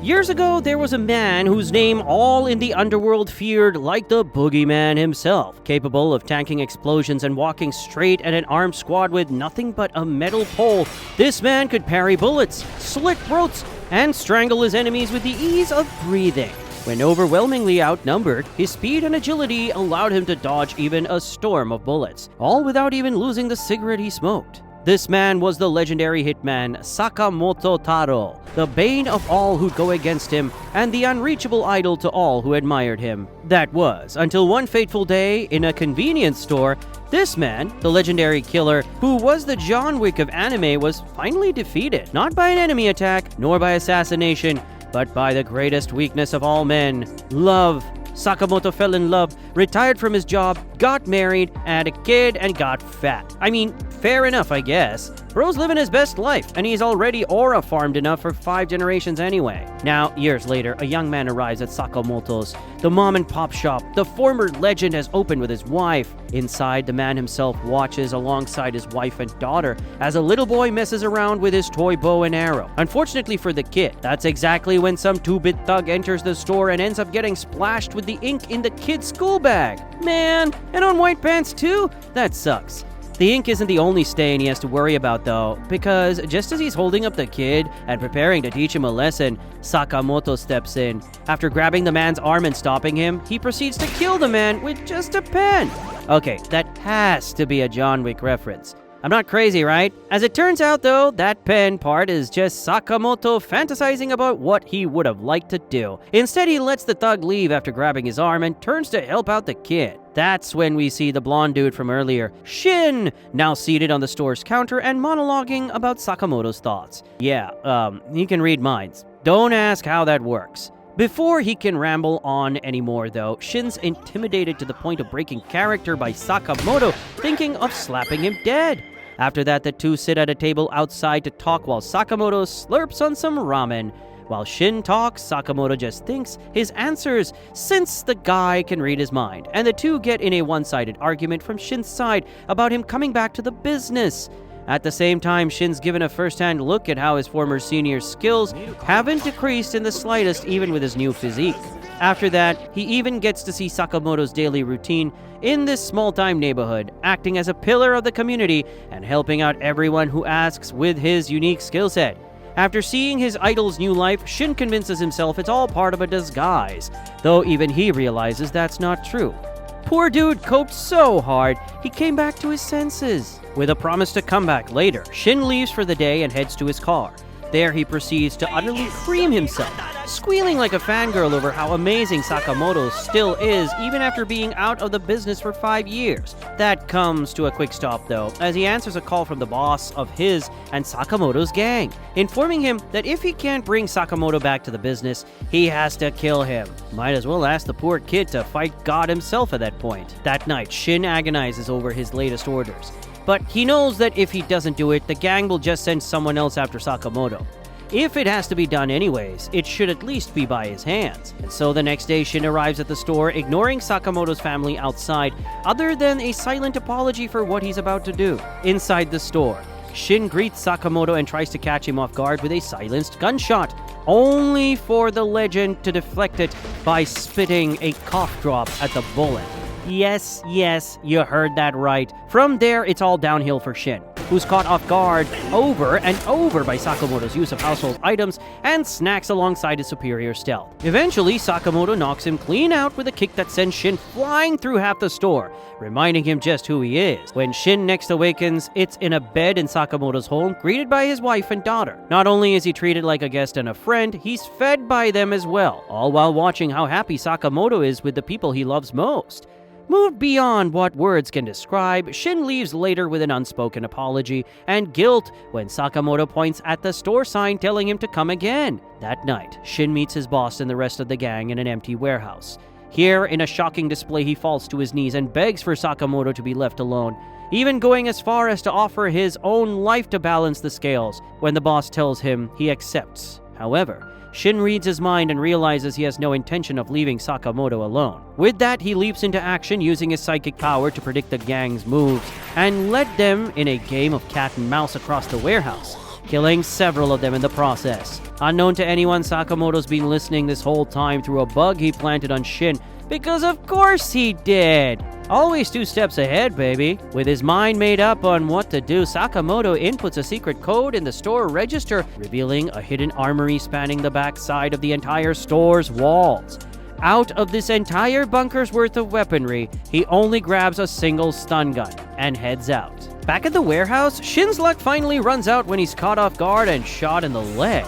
Years ago, there was a man whose name all in the underworld feared like the boogeyman himself, capable of tanking explosions and walking straight at an armed squad with nothing but a metal pole. This man could parry bullets, slit throats, and strangle his enemies with the ease of breathing. When overwhelmingly outnumbered, his speed and agility allowed him to dodge even a storm of bullets, all without even losing the cigarette he smoked. This man was the legendary hitman Sakamoto Taro, the bane of all who'd go against him, and the unreachable idol to all who admired him. That was, until one fateful day, in a convenience store, this man, the legendary killer, who was the John Wick of anime, was finally defeated, not by an enemy attack, nor by assassination, but by the greatest weakness of all men, love. Sakamoto fell in love, retired from his job, got married, had a kid, and got fat. I mean, fair enough, I guess. Bro's living his best life, and he's already aura farmed enough for 5 generations anyway. Now, years later, a young man arrives at Sakamoto's, the mom and pop shop. The former legend has opened with his wife. Inside, the man himself watches alongside his wife and daughter as a little boy messes around with his toy bow and arrow. Unfortunately for the kid, that's exactly when some 2-bit thug enters the store and ends up getting splashed with the ink in the kid's school bag. Man, and on white pants too? That sucks. The ink isn't the only stain he has to worry about though, because just as he's holding up the kid and preparing to teach him a lesson, Sakamoto steps in. After grabbing the man's arm and stopping him, he proceeds to kill the man with just a pen. Okay, that has to be a John Wick reference. I'm not crazy, right? As it turns out though, that pen part is just Sakamoto fantasizing about what he would have liked to do. Instead, he lets the thug leave after grabbing his arm and turns to help out the kid. That's when we see the blonde dude from earlier, Shin, now seated on the store's counter and monologuing about Sakamoto's thoughts. Yeah, he can read minds. Don't ask how that works. Before he can ramble on anymore though, Shin's intimidated to the point of breaking character by Sakamoto, thinking of slapping him dead. After that, the two sit at a table outside to talk while Sakamoto slurps on some ramen. While Shin talks, Sakamoto just thinks his answers, since the guy can read his mind, and the two get in a one-sided argument from Shin's side about him coming back to the business. At the same time, Shin's given a first-hand look at how his former senior's skills haven't decreased in the slightest even with his new physique. After that, he even gets to see Sakamoto's daily routine in this small-time neighborhood, acting as a pillar of the community and helping out everyone who asks with his unique skill set. After seeing his idol's new life, Shin convinces himself it's all part of a disguise, though even he realizes that's not true. Poor dude coped so hard, he came back to his senses. With a promise to come back later, Shin leaves for the day and heads to his car. There he proceeds to utterly cream himself, squealing like a fangirl over how amazing Sakamoto still is even after being out of the business for 5 years. That comes to a quick stop though, as he answers a call from the boss of his and Sakamoto's gang, informing him that if he can't bring Sakamoto back to the business, he has to kill him. Might as well ask the poor kid to fight God himself at that point. That night, Shin agonizes over his latest orders. But he knows that if he doesn't do it, the gang will just send someone else after Sakamoto. If it has to be done anyways, it should at least be by his hands. And so the next day, Shin arrives at the store, ignoring Sakamoto's family outside, other than a silent apology for what he's about to do. Inside the store, Shin greets Sakamoto and tries to catch him off guard with a silenced gunshot, only for the legend to deflect it by spitting a cough drop at the bullet. Yes, you heard that right. From there, it's all downhill for Shin, who's caught off guard over and over by Sakamoto's use of household items and snacks alongside his superior stealth. Eventually, Sakamoto knocks him clean out with a kick that sends Shin flying through half the store, reminding him just who he is. When Shin next awakens, it's in a bed in Sakamoto's home, greeted by his wife and daughter. Not only is he treated like a guest and a friend, he's fed by them as well, all while watching how happy Sakamoto is with the people he loves most. Moved beyond what words can describe, Shin leaves later with an unspoken apology and guilt when Sakamoto points at the store sign telling him to come again. That night, Shin meets his boss and the rest of the gang in an empty warehouse. Here, in a shocking display, he falls to his knees and begs for Sakamoto to be left alone, even going as far as to offer his own life to balance the scales. When the boss tells him, he accepts. However, Shin reads his mind and realizes he has no intention of leaving Sakamoto alone. With that, he leaps into action using his psychic power to predict the gang's moves and led them in a game of cat and mouse across the warehouse. killing several of them in the process. Unknown to anyone, Sakamoto's been listening this whole time through a bug he planted on Shin, because of course he did! Always 2 steps ahead, baby. With his mind made up on what to do, Sakamoto inputs a secret code in the store register, revealing a hidden armory spanning the backside of the entire store's walls. Out of this entire bunker's worth of weaponry, he only grabs a single stun gun and heads out. Back at the warehouse, Shin's luck finally runs out when he's caught off guard and shot in the leg.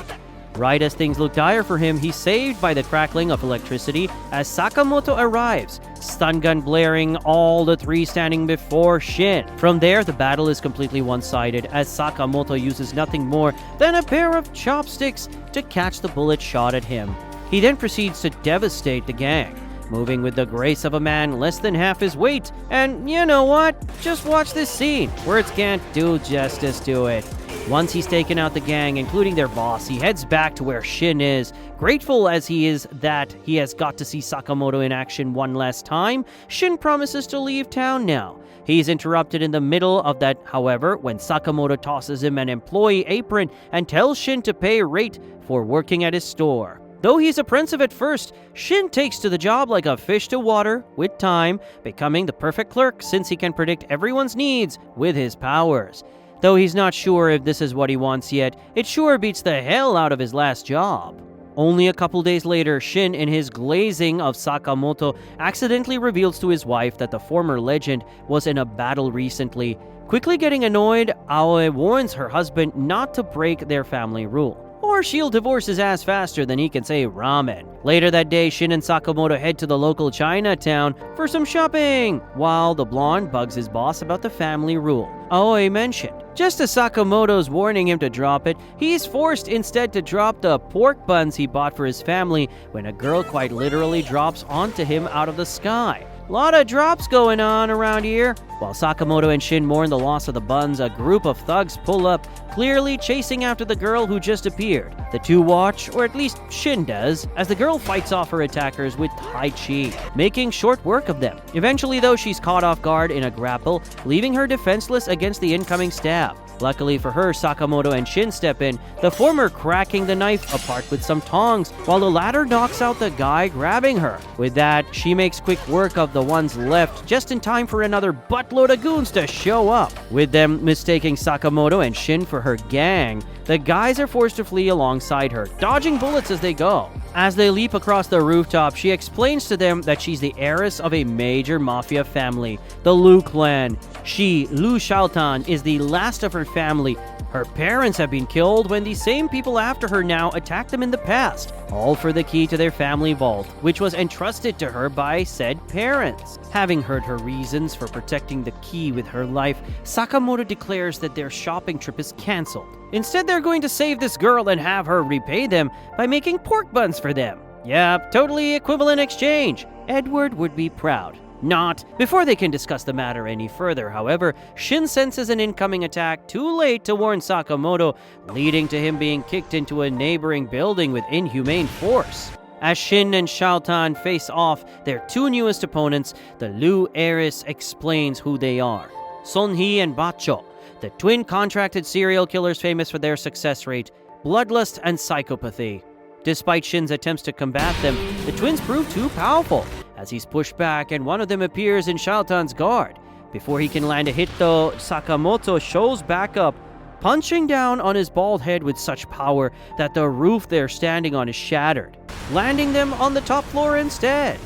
Right as things look dire for him, he's saved by the crackling of electricity as Sakamoto arrives, stun gun blaring all the 3 standing before Shin. From there, the battle is completely one-sided as Sakamoto uses nothing more than a pair of chopsticks to catch the bullet shot at him. He then proceeds to devastate the gang, moving with the grace of a man less than half his weight. And you know what? Just watch this scene. Words can't do justice to it. Once he's taken out the gang, including their boss, he heads back to where Shin is. Grateful as he is that he has got to see Sakamoto in action one last time, Shin promises to leave town now. He's interrupted in the middle of that, however, when Sakamoto tosses him an employee apron and tells Shin to pay rate for working at his store. Though he's apprehensive at first, Shin takes to the job like a fish to water, with time, becoming the perfect clerk since he can predict everyone's needs with his powers. Though he's not sure if this is what he wants yet, it sure beats the hell out of his last job. Only a couple days later, Shin, in his glazing of Sakamoto, accidentally reveals to his wife that the former legend was in a battle recently. Quickly getting annoyed, Aoi warns her husband not to break their family rule, or she'll divorce his ass faster than he can say ramen. Later that day, Shin and Sakamoto head to the local Chinatown for some shopping, while the blonde bugs his boss about the family rule Aoi mentioned. Just as Sakamoto's warning him to drop it, he's forced instead to drop the pork buns he bought for his family when a girl quite literally drops onto him out of the sky. Lot of drops going on around here. While Sakamoto and Shin mourn the loss of the buns, a group of thugs pull up, clearly chasing after the girl who just appeared. The two watch, or at least Shin does, as the girl fights off her attackers with Tai Chi, making short work of them. Eventually, though, she's caught off guard in a grapple, leaving her defenseless against the incoming stab. Luckily for her, Sakamoto and Shin step in, the former cracking the knife apart with some tongs, while the latter knocks out the guy grabbing her. With that, she makes quick work of the ones left, just in time for another buttload of goons to show up. With them mistaking Sakamoto and Shin for her gang, the guys are forced to flee alongside her, dodging bullets as they go. As they leap across the rooftop, she explains to them that she's the heiress of a major mafia family, the Liu clan. She, Liu Shaotan, is the last of her family. Her parents have been killed when the same people after her now attacked them in the past, all for the key to their family vault, which was entrusted to her by said parents. Having heard her reasons for protecting the key with her life, Sakamoto declares that their shopping trip is cancelled. Instead, they're going to save this girl and have her repay them by making pork buns for them. Yep, totally equivalent exchange. Edward would be proud. Not. Before they can discuss the matter any further, however, Shin senses an incoming attack too late to warn Sakamoto, leading to him being kicked into a neighboring building with inhumane force. As Shin and Shaotan face off their two newest opponents, the Liu heiress explains who they are. Sonhee and Bacho, the twin contracted serial killers famous for their success rate, bloodlust, and psychopathy. Despite Shin's attempts to combat them, the twins prove too powerful, as he's pushed back and one of them appears in Shaotan's guard. Before he can land a hit though, Sakamoto shows back up, punching down on his bald head with such power that the roof they're standing on is shattered, landing them on the top floor instead.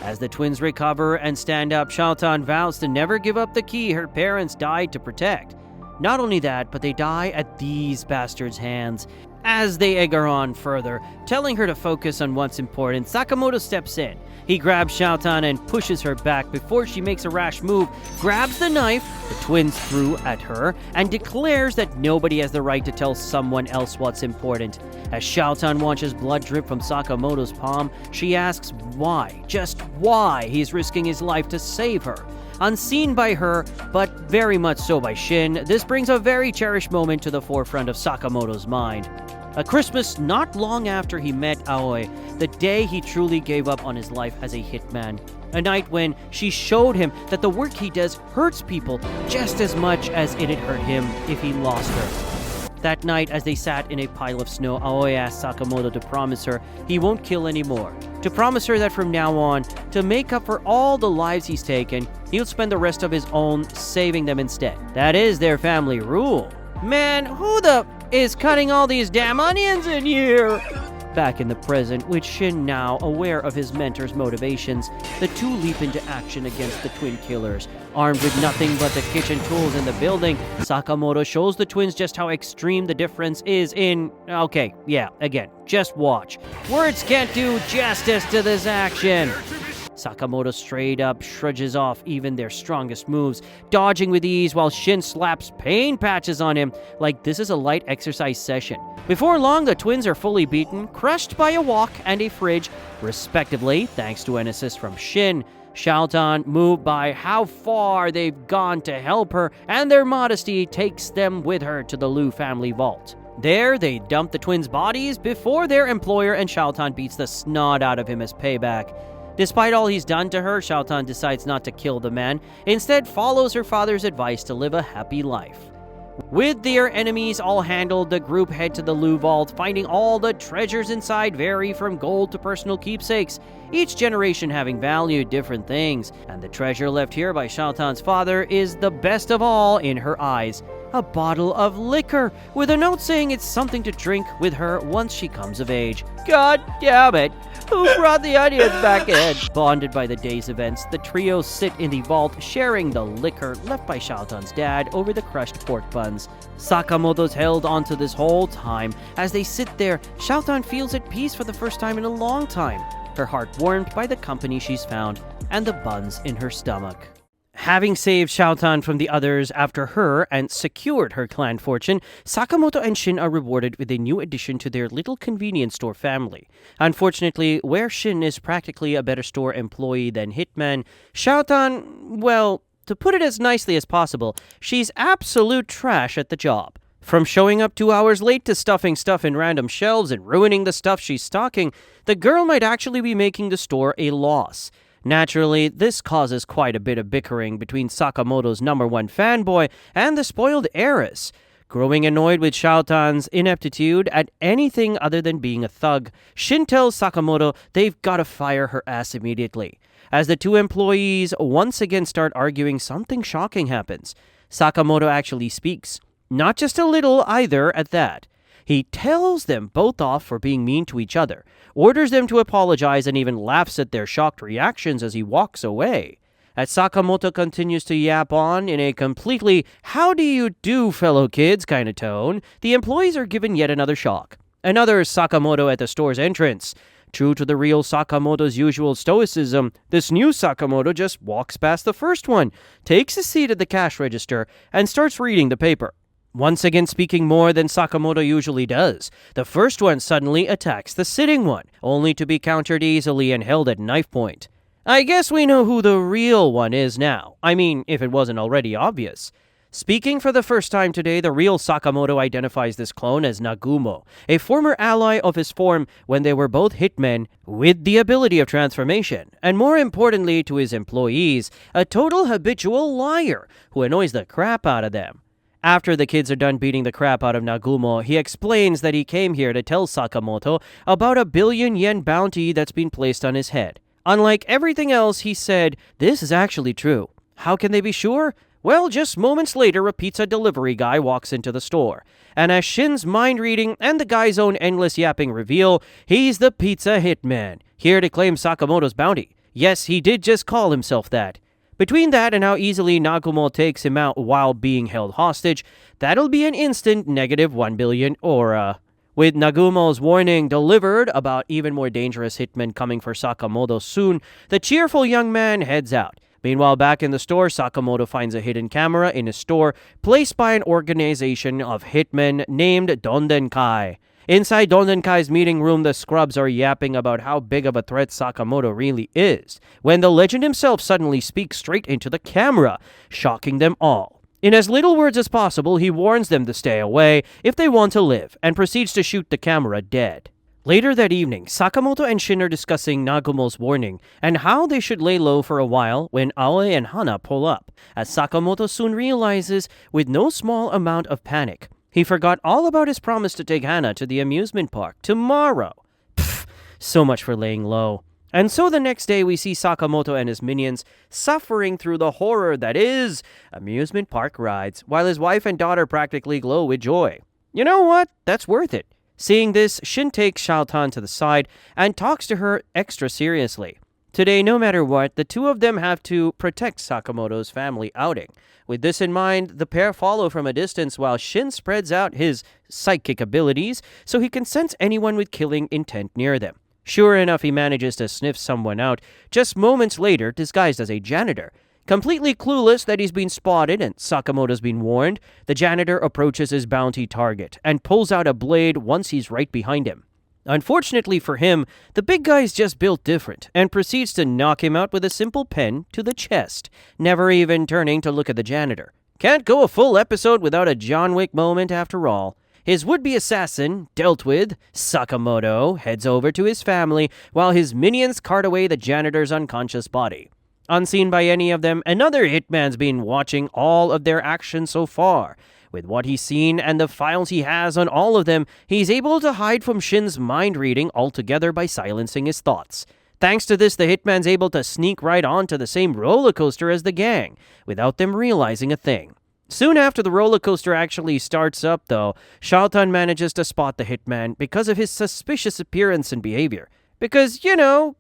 As the twins recover and stand up, Shaotan vows to never give up the key her parents died to protect. Not only that, but they die at these bastards' hands. As they egg her on further, telling her to focus on what's important, Sakamoto steps in. He grabs Shaotan and pushes her back before she makes a rash move, grabs the knife the twins threw at her, and declares that nobody has the right to tell someone else what's important. As Shaotan watches blood drip from Sakamoto's palm, she asks why, just why, he's risking his life to save her. Unseen by her, but very much so by Shin, this brings a very cherished moment to the forefront of Sakamoto's mind. A Christmas not long after he met Aoi, the day he truly gave up on his life as a hitman. A night when she showed him that the work he does hurts people just as much as it'd hurt him if he lost her. That night, as they sat in a pile of snow, Aoi asked Sakamoto to promise her he won't kill anymore. To promise her that from now on, to make up for all the lives he's taken, he'll spend the rest of his own saving them instead. That is their family rule. Man, who the is cutting all these damn onions in here? Back in the present, with Shin now aware of his mentor's motivations, the two leap into action against the twin killers. Armed with nothing but the kitchen tools in the building, Sakamoto shows the twins just how extreme the difference is in... Okay, yeah, again, just watch. Words can't do justice to this action. Sakamoto straight up shrugs off even their strongest moves, dodging with ease while Shin slaps pain patches on him like this is a light exercise session. Before long, the twins are fully beaten, crushed by a wok and a fridge, respectively, thanks to an assist from Shin. Xiaotan, moved by how far they've gone to help her, and their modesty takes them with her to the Liu family vault. There, they dump the twins' bodies before their employer, and Xiaotan beats the snot out of him as payback. Despite all he's done to her, Xiaotan decides not to kill the man, instead follows her father's advice to live a happy life. With their enemies all handled, the group head to the Liu Vault, finding all the treasures inside vary from gold to personal keepsakes, each generation having valued different things, and the treasure left here by Xiaotan's father is the best of all in her eyes. A bottle of liquor, with a note saying it's something to drink with her once she comes of age. God damn it! Who brought the onions back in? Bonded by the day's events, the trio sit in the vault, sharing the liquor left by Xiaotan's dad over the crushed pork buns. Sakamoto's held onto this whole time. As they sit there, Xiaotan feels at peace for the first time in a long time, her heart warmed by the company she's found and the buns in her stomach. Having saved Xiaotan from the others after her and secured her clan fortune, Sakamoto and Shin are rewarded with a new addition to their little convenience store family. Unfortunately, where Shin is practically a better store employee than Hitman, Xiaotan, well, to put it as nicely as possible, she's absolute trash at the job. From showing up 2 hours late to stuffing stuff in random shelves and ruining the stuff she's stocking, the girl might actually be making the store a loss. Naturally, this causes quite a bit of bickering between Sakamoto's #1 fanboy and the spoiled heiress. Growing annoyed with Xiaotan's ineptitude at anything other than being a thug, Shin tells Sakamoto they've got to fire her ass immediately. As the two employees once again start arguing, something shocking happens. Sakamoto actually speaks. Not just a little either at that. He tells them both off for being mean to each other, orders them to apologize, and even laughs at their shocked reactions as he walks away. As Sakamoto continues to yap on in a completely "how do you do, fellow kids" kind of tone, the employees are given yet another shock. Another Sakamoto at the store's entrance. True to the real Sakamoto's usual stoicism, this new Sakamoto just walks past the first one, takes a seat at the cash register, and starts reading the paper. Once again speaking more than Sakamoto usually does, the first one suddenly attacks the sitting one, only to be countered easily and held at knife point. I guess we know who the real one is now. I mean, if it wasn't already obvious. Speaking for the first time today, the real Sakamoto identifies this clone as Nagumo, a former ally of his form when they were both hitmen with the ability of transformation, and more importantly to his employees, a total habitual liar who annoys the crap out of them. After the kids are done beating the crap out of Nagumo, he explains that he came here to tell Sakamoto about a 1 billion yen bounty that's been placed on his head. Unlike everything else, he said, this is actually true. How can they be sure? Well, just moments later, a pizza delivery guy walks into the store. And as Shin's mind reading and the guy's own endless yapping reveal, he's the pizza hitman, here to claim Sakamoto's bounty. Yes, he did just call himself that. Between that and how easily Nagumo takes him out while being held hostage, that'll be an instant -1 billion aura. With Nagumo's warning delivered about even more dangerous hitmen coming for Sakamoto soon, the cheerful young man heads out. Meanwhile, back in the store, Sakamoto finds a hidden camera in his store placed by an organization of hitmen named Dondenkai. Inside Dondenkai's meeting room, the scrubs are yapping about how big of a threat Sakamoto really is, when the legend himself suddenly speaks straight into the camera, shocking them all. In as little words as possible, he warns them to stay away if they want to live, and proceeds to shoot the camera dead. Later that evening, Sakamoto and Shin are discussing Nagumo's warning and how they should lay low for a while when Aoi and Hana pull up, as Sakamoto soon realizes, with no small amount of panic, He forgot all about his promise to take Hana to the amusement park tomorrow. Pfft, so much for laying low. And so the next day we see Sakamoto and his minions suffering through the horror that is amusement park rides, while his wife and daughter practically glow with joy. You know what? That's worth it. Seeing this, Shin takes Xiaotan to the side and talks to her extra seriously. Today, no matter what, the two of them have to protect Sakamoto's family outing. With this in mind, the pair follow from a distance while Shin spreads out his psychic abilities so he can sense anyone with killing intent near them. Sure enough, he manages to sniff someone out just moments later, disguised as a janitor. Completely clueless that he's been spotted and Sakamoto's been warned, the janitor approaches his bounty target and pulls out a blade once he's right behind him. Unfortunately for him, the big guy's just built different and proceeds to knock him out with a simple pen to the chest, never even turning to look at the janitor. Can't go a full episode without a John Wick moment after all. His would-be assassin, dealt with, Sakamoto, heads over to his family while his minions cart away the janitor's unconscious body. Unseen by any of them, another hitman's been watching all of their actions so far. With what he's seen and the files he has on all of them, he's able to hide from Shin's mind reading altogether by silencing his thoughts. Thanks to this, the hitman's able to sneak right onto the same roller coaster as the gang, without them realizing a thing. Soon after the roller coaster actually starts up, though, Xiaotan manages to spot the hitman because of his suspicious appearance and behavior. Because,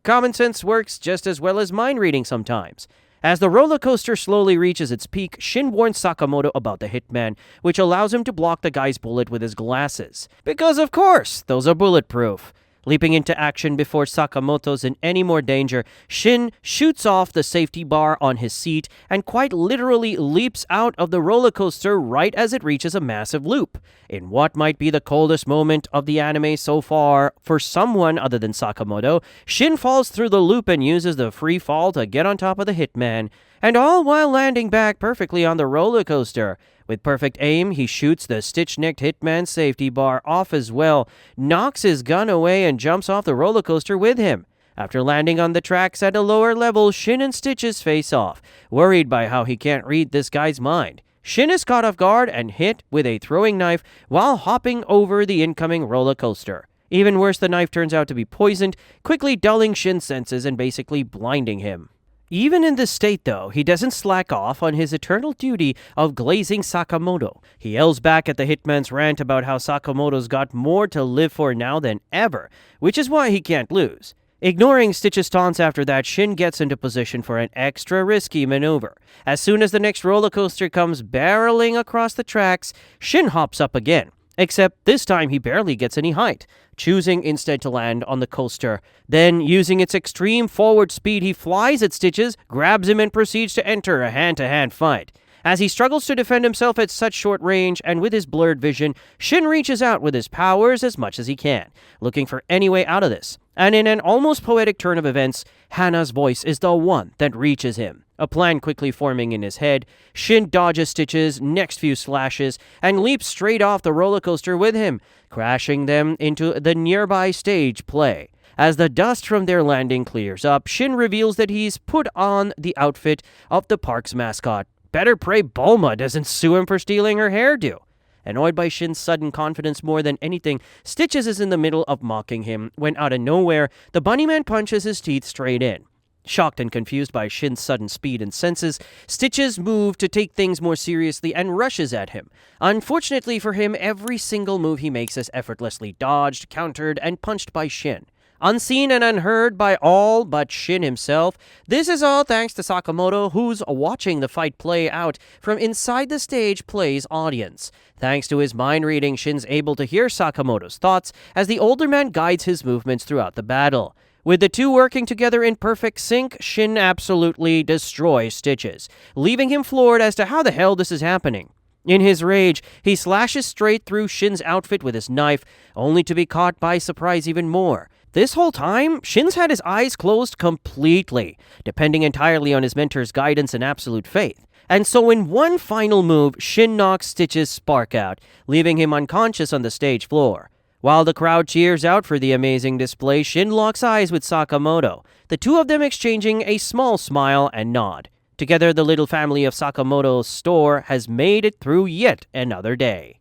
common sense works just as well as mind reading sometimes. As the roller coaster slowly reaches its peak, Shin warns Sakamoto about the hitman, which allows him to block the guy's bullet with his glasses. Because, of course, those are bulletproof. Leaping into action before Sakamoto's in any more danger, Shin shoots off the safety bar on his seat and quite literally leaps out of the roller coaster right as it reaches a massive loop. In what might be the coldest moment of the anime so far, for someone other than Sakamoto, Shin falls through the loop and uses the free fall to get on top of the hitman, and all while landing back perfectly on the roller coaster. With perfect aim, he shoots the stitch-necked hitman's safety bar off as well, knocks his gun away, and jumps off the roller coaster with him. After landing on the tracks at a lower level, Shin and Stitches face off, worried by how he can't read this guy's mind. Shin is caught off guard and hit with a throwing knife while hopping over the incoming roller coaster. Even worse, the knife turns out to be poisoned, quickly dulling Shin's senses and basically blinding him. Even in this state, though, he doesn't slack off on his eternal duty of glazing Sakamoto. He yells back at the hitman's rant about how Sakamoto's got more to live for now than ever, which is why he can't lose. Ignoring Stitch's taunts after that, Shin gets into position for an extra risky maneuver. As soon as the next roller coaster comes barreling across the tracks, Shin hops up again. Except this time he barely gets any height, choosing instead to land on the coaster. Then, using its extreme forward speed, he flies at Stitches, grabs him, and proceeds to enter a hand-to-hand fight. As he struggles to defend himself at such short range and with his blurred vision, Shin reaches out with his powers as much as he can, looking for any way out of this. And in an almost poetic turn of events, Hana's voice is the one that reaches him. A plan quickly forming in his head, Shin dodges Stitch's next few slashes and leaps straight off the roller coaster with him, crashing them into the nearby stage play. As the dust from their landing clears up, Shin reveals that he's put on the outfit of the park's mascot. Better pray Bulma doesn't sue him for stealing her hairdo. Annoyed by Shin's sudden confidence more than anything, Stitches is in the middle of mocking him when out of nowhere, the bunnyman punches his teeth straight in. Shocked and confused by Shin's sudden speed and senses, Stitches moves to take things more seriously and rushes at him. Unfortunately for him, every single move he makes is effortlessly dodged, countered, and punched by Shin. Unseen and unheard by all but Shin himself, this is all thanks to Sakamoto, who's watching the fight play out from inside the stage play's audience. Thanks to his mind reading, Shin's able to hear Sakamoto's thoughts as the older man guides his movements throughout the battle. With the two working together in perfect sync, Shin absolutely destroys Stitches, leaving him floored as to how the hell this is happening. In his rage, he slashes straight through Shin's outfit with his knife, only to be caught by surprise even more. This whole time, Shin's had his eyes closed completely, depending entirely on his mentor's guidance and absolute faith. And so in one final move, Shin knocks Stitch's spark out, leaving him unconscious on the stage floor. While the crowd cheers out for the amazing display, Shin locks eyes with Sakamoto, the two of them exchanging a small smile and nod. Together, the little family of Sakamoto's store has made it through yet another day.